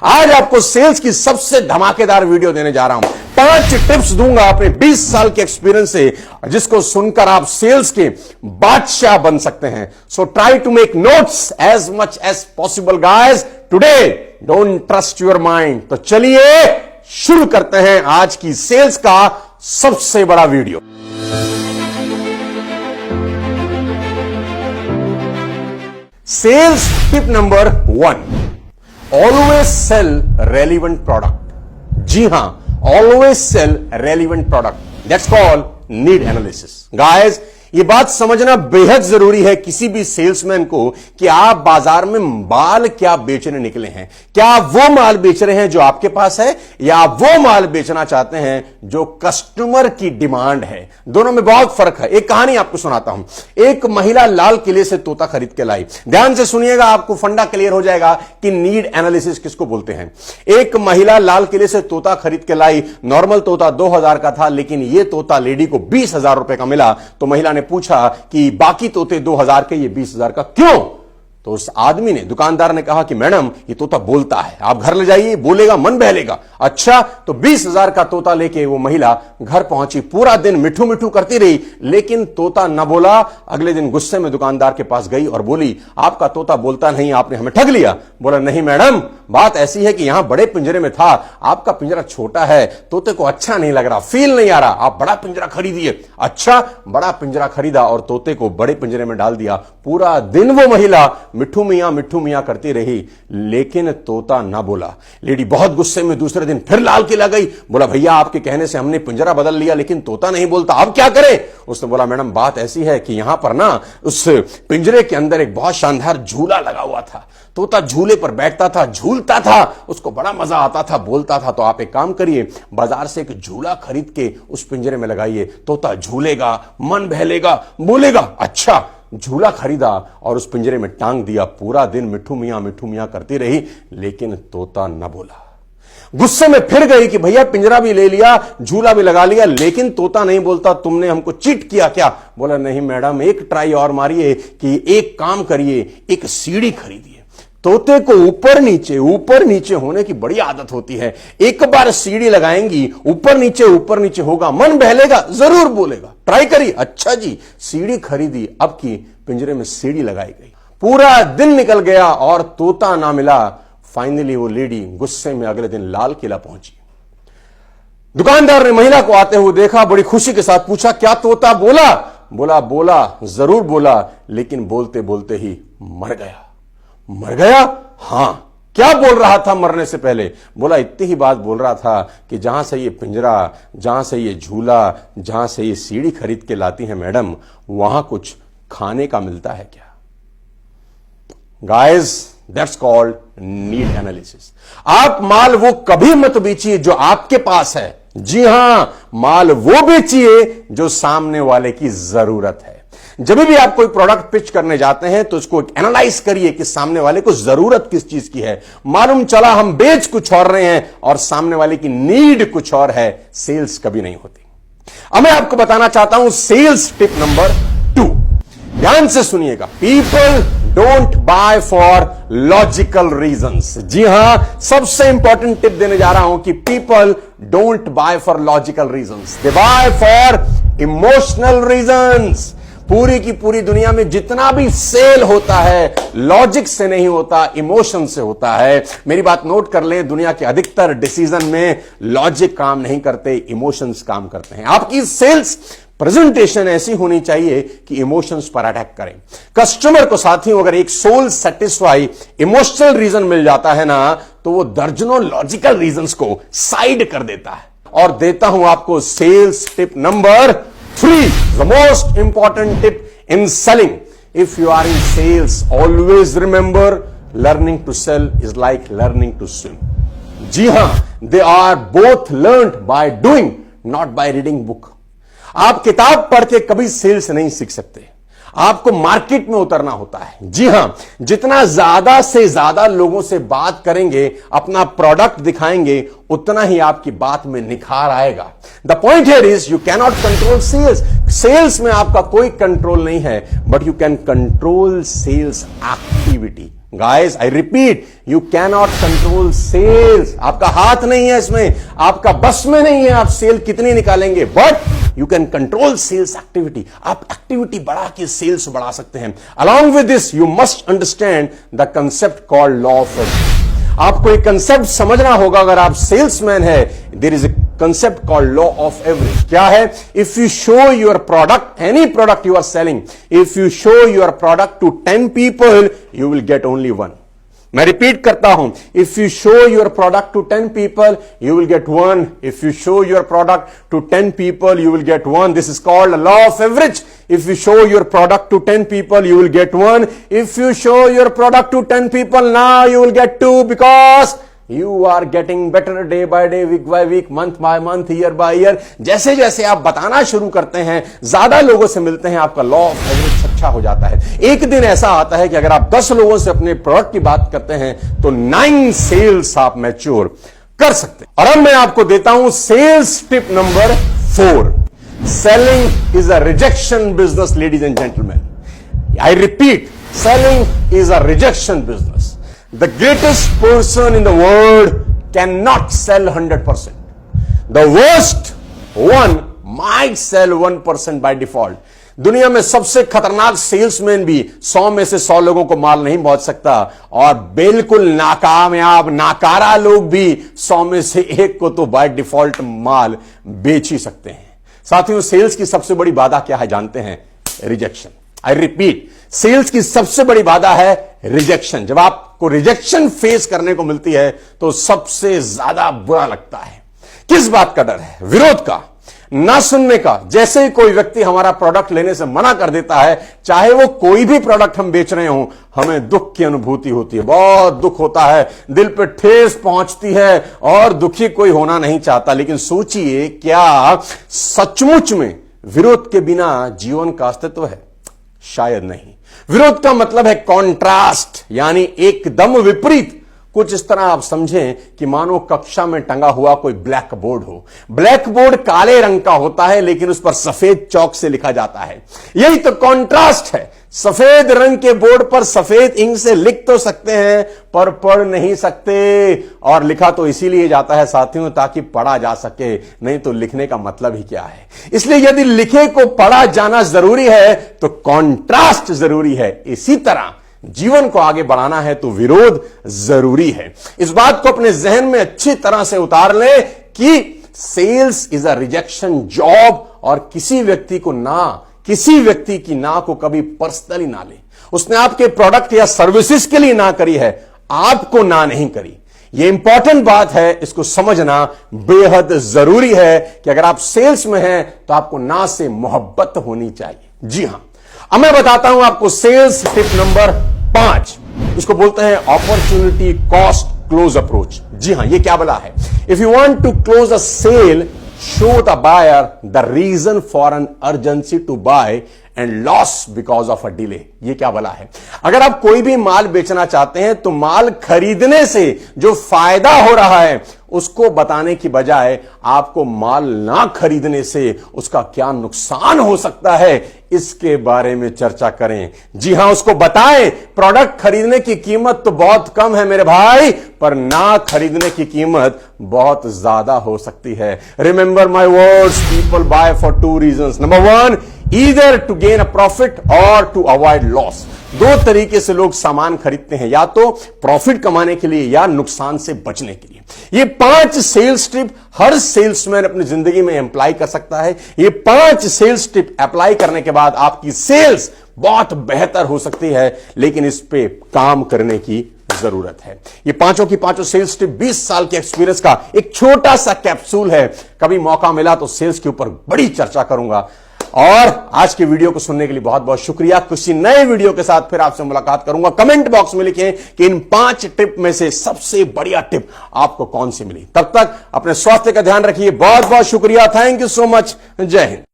आज आपको सेल्स की सबसे धमाकेदार वीडियो देने जा रहा हूं। 5 टिप्स दूंगा अपने 20 साल के एक्सपीरियंस से, जिसको सुनकर आप सेल्स के बादशाह बन सकते हैं। So try to make notes as much as possible guys. Today don't trust your mind. तो चलिए शुरू करते हैं आज की सेल्स का सबसे बड़ा video. Sales tip number 1, always sell relevant product. जी हां, always sell relevant product, that's called need analysis. Guys, ये बात समझना बेहद जरूरी है किसी भी सेल्समैन को कि आप बाजार में माल क्या बेचने निकले हैं। क्या आप वो माल बेच रहे हैं जो आपके पास है, या आप वो माल बेचना चाहते हैं जो कस्टमर की डिमांड है। दोनों में बहुत फर्क है। एक कहानी आपको सुनाता हूं। एक महिला लाल किले से तोता खरीद के लाई। ध्यान से सुनिएगा, आपको फंडा क्लियर हो जाएगा कि नीड एनालिसिस किसको बोलते हैं। एक महिला लाल किले से तोता खरीद के लाई। नॉर्मल तोता 2000 का था, लेकिन यह तोता लेडी को 20,000 रुपए का मिला। तो महिला ने पूछा कि बाकी तोते 2000 के, ये 20,000 का क्यों? तो उस आदमी ने, दुकानदार ने कहा कि मैडम, ये तोता बोलता है, आप घर ले जाइए, बोलेगा, मन बहलेगा। अच्छा, तो 20,000 का तोता लेके वो महिला घर पहुंची। पूरा दिन मिठू मिठू करती रही, लेकिन तोता न बोला। अगले दिन गुस्से में दुकानदार के पास गई और बोली, आपका तोता बोलता नहीं, आपने हमें ठग लिया। बोला, नहीं मैडम, बात ऐसी है कि यहां बड़े पिंजरे में था, आपका पिंजरा छोटा है, तोते को अच्छा नहीं लग रहा, फील नहीं आ रहा, आप बड़ा पिंजरा खरीदिए। अच्छा, बड़ा पिंजरा खरीदा और तोते को बड़े पिंजरे में डाल दिया। पूरा दिन वो महिला मिठू मियां करती रही, लेकिन तोता ना बोला। लेडी बहुत गुस्से में दूसरे दिन फिर लाल किला गई। बोला, भैया, आपके कहने से हमने पिंजरा बदल लिया, लेकिन तोता नहीं बोलता, अब क्या करें? उसने बोला, मैडम, बात ऐसी है कि यहां पर ना उस पिंजरे के अंदर एक बहुत शानदार झूला लगा हुआ था। तोता झूले पर बैठता था, झूलता था, उसको बड़ा मजा आता था, बोलता था। तो आप एक काम करिए, बाजार से एक झूला खरीद के उस पिंजरे में लगाइए, तोता झूलेगा, मन बहलेगा, बोलेगा। अच्छा, झूला खरीदा और उस पिंजरे में टांग दिया। पूरा दिन मिठू मियां करती रही, लेकिन तोता न बोला। गुस्से में फिर गई कि भैया, पिंजरा भी ले लिया, झूला भी लगा लिया, लेकिन तोता नहीं बोलता, तुमने हमको चीट किया क्या? बोला, नहीं मैडम, एक ट्राई और मारिए कि एक काम करिए, एक सीढ़ी खरीदिए। तोते को ऊपर नीचे होने की बड़ी आदत होती है। एक बार सीढ़ी लगाएंगी, ऊपर नीचे होगा, मन बहलेगा, जरूर बोलेगा, ट्राई करिए। अच्छा जी, सीढ़ी खरीदी, अब की पिंजरे में सीढ़ी लगाई गई। पूरा दिन निकल गया और तोता ना मिला। फाइनली वो लेडी गुस्से में अगले दिन लाल किला पहुंची। दुकानदार ने महिला को आते हुए देखा, बड़ी खुशी के साथ पूछा, क्या तोता बोला? बोला, जरूर बोला, लेकिन बोलते बोलते ही मर गया। मर गया? हां। क्या बोल रहा था मरने से पहले? बोला, इतनी ही बात बोल रहा था कि जहां से ये पिंजरा, जहां से ये झूला, जहां से ये सीढ़ी खरीद के लाती है मैडम, वहां कुछ खाने का मिलता है क्या? Guys, that's called need analysis. आप माल वो कभी मत बेचिए जो आपके पास है। जी हां, माल वो बेचिए जो सामने वाले की जरूरत है। जब भी आप कोई प्रोडक्ट पिच करने जाते हैं तो उसको एनालाइज करिए कि सामने वाले को जरूरत किस चीज की है। मालूम चला हम बेच कुछ और रहे हैं और सामने वाले की नीड कुछ और है, सेल्स कभी नहीं होती। अब मैं आपको बताना चाहता हूं सेल्स टिप नंबर 2। ध्यान से सुनिएगा। People don't buy for logical reasons. जी हां, सबसे इंपॉर्टेंट टिप देने जा रहा हूं कि people don't buy for logical reasons, they buy for emotional reasons. पूरी की पूरी दुनिया में जितना भी सेल होता है, लॉजिक से नहीं होता, इमोशन से होता है। मेरी बात नोट कर लें, दुनिया के अधिकतर डिसीजन में लॉजिक काम नहीं करते, इमोशंस काम करते हैं। आपकी सेल्स प्रेजेंटेशन ऐसी होनी चाहिए कि इमोशंस पर अटैक करें। कस्टमर को, साथियों, अगर एक सोल सेटिस्फाई इमोशनल रीजन मिल जाता है ना, तो वो दर्जनों लॉजिकल रीजंस को साइड कर देता है। और देता हूं आपको sales tip number 3, the most important tip in selling. If you are in sales, always remember, learning to sell is like learning to swim. जी हां, they are both learned by doing, not by reading book. आप किताब पढ़ के कभी sales नहीं सीख सकते, आपको मार्केट में उतरना होता है। जी हां, जितना ज्यादा से ज्यादा लोगों से बात करेंगे, अपना प्रोडक्ट दिखाएंगे, उतना ही आपकी बात में निखार आएगा। The point here is you can not control sales. Sales में आपका कोई कंट्रोल नहीं है, but you can control sales activity. Guys I repeat, you can not control sales. आपका हाथ नहीं है इसमें, आपका बस में नहीं है आप सेल कितनी निकालेंगे, but you can control sales activity. आप एक्टिविटी बढ़ा के सेल्स बढ़ा सकते हैं। Along with this you must understand the concept called law of average. आपको एक कंसेप्ट समझना होगा अगर आप सेल्समैन है। There is a concept called law of average. क्या है? If you show your product, any product you are selling, if you show your product to 10 people, you will get only 1। मैं repeat करता हूं, if you show your product to 10 people, you will get 1। If you show your product to 10 people, you will get 1। This is called law of average. If you show your product to 10 people, you will get 1. If you show your product to 10 people, now you will get 2 because you are getting better day by day, week by week, month by month, year by year. जैसे जैसे आप बताना शुरू करते हैं, ज्यादा लोगों से मिलते हैं, आपका लॉ ऑफ एवरेज अच्छा हो जाता है। एक दिन ऐसा आता है कि अगर आप 10 लोगों से अपने प्रोडक्ट की बात करते हैं तो 9 सेल्स आप मैच्योर कर सकते हैं। और अब मैं आपको देता हूं sales tip number 4। Selling is a rejection business, ladies and gentlemen. I repeat, selling is a rejection business. The greatest person in the world cannot sell 100%. The worst one might sell 1% by default. दुनिया में सबसे खतरनाक salesman भी 100 में से 100 लोगों को माल नहीं पहुंच सकता, और बिल्कुल नाकामयाब नाकारा लोग भी 100 में से 1 को तो बाय डिफॉल्ट माल बेच ही सकते हैं। साथियों, सेल्स की सबसे बड़ी बाधा क्या है जानते हैं? रिजेक्शन। आई रिपीट, सेल्स की सबसे बड़ी बाधा है रिजेक्शन। जब आपको रिजेक्शन फेस करने को मिलती है तो सबसे ज्यादा बुरा लगता है। किस बात का डर है? विरोध का, ना सुनने का। जैसे ही कोई व्यक्ति हमारा प्रोडक्ट लेने से मना कर देता है, चाहे वो कोई भी प्रोडक्ट हम बेच रहे हो, हमें दुख की अनुभूति होती है, बहुत दुख होता है, दिल पे ठेस पहुंचती है, और दुखी कोई होना नहीं चाहता। लेकिन सोचिए, क्या सचमुच में विरोध के बिना जीवन का अस्तित्व है? शायद नहीं। विरोध का मतलब है कॉन्ट्रास्ट, यानी एकदम विपरीत। कुछ इस तरह आप समझें कि मानो कक्षा में टंगा हुआ कोई ब्लैक बोर्ड हो। ब्लैक बोर्ड काले रंग का होता है, लेकिन उस पर सफेद चौक से लिखा जाता है। यही तो कॉन्ट्रास्ट है। सफेद रंग के बोर्ड पर सफेद इंक से लिख तो सकते हैं, पर पढ़ नहीं सकते। और लिखा तो इसीलिए जाता है साथियों, ताकि पढ़ा जा सके, नहीं तो लिखने का मतलब ही क्या है। इसलिए यदि लिखे को पढ़ा जाना जरूरी है तो कॉन्ट्रास्ट जरूरी है। इसी तरह जीवन को आगे बढ़ाना है तो विरोध जरूरी है। इस बात को अपने जहन में अच्छी तरह से उतार लें कि sales is a rejection job, और किसी व्यक्ति की ना को कभी पर्सनली ना ले। उसने आपके प्रोडक्ट या सर्विसेज के लिए ना करी है, आपको ना नहीं करी। यह इंपॉर्टेंट बात है, इसको समझना बेहद जरूरी है कि अगर आप सेल्स में हैं तो आपको ना से मोहब्बत होनी चाहिए। जी हां, अब मैं बताता हूं आपको सेल्स टिप नंबर 5। इसको बोलते हैं अपॉर्चुनिटी कॉस्ट क्लोज अप्रोच। जी हां, ये क्या बोला है? If you want to close a sale, show the buyer the reason for an urgency to buy and loss because of a delay. ये क्या बोला है? अगर आप कोई भी माल बेचना चाहते हैं तो माल खरीदने से जो फायदा हो रहा है उसको बताने की बजाय आपको माल ना खरीदने से उसका क्या नुकसान हो सकता है, इसके बारे में चर्चा करें। जी हां, उसको बताएं प्रोडक्ट खरीदने की कीमत तो बहुत कम है मेरे भाई, पर ना खरीदने की कीमत बहुत ज्यादा हो सकती है। Remember my words, people buy for 2 reasons. Number 1, either to gain a profit और टू अवॉइड लॉस। 2 तरीके से लोग सामान खरीदते हैं, या तो प्रॉफिट कमाने के लिए या नुकसान से बचने के लिए। ये 5 सेल्स टिप हर सेल्समैन अपनी जिंदगी में अप्लाई कर सकता है। ये 5 सेल्स टिप अप्लाई करने के बाद आपकी सेल्स बहुत बेहतर हो सकती है, लेकिन इस पे काम करने की जरूरत है। ये पांचों की पांचों सेल्स टिप 20 साल के एक्सपीरियंस का एक छोटा सा कैप्सूल है। कभी मौका मिला तो सेल्स के ऊपर बड़ी चर्चा करूंगा। और आज के वीडियो को सुनने के लिए बहुत बहुत शुक्रिया। किसी नए वीडियो के साथ फिर आपसे मुलाकात करूंगा। कमेंट बॉक्स में लिखें कि इन 5 टिप में से सबसे बढ़िया टिप आपको कौन सी मिली। तब तक अपने स्वास्थ्य का ध्यान रखिए। बहुत बहुत शुक्रिया। Thank you so much. जय हिंद।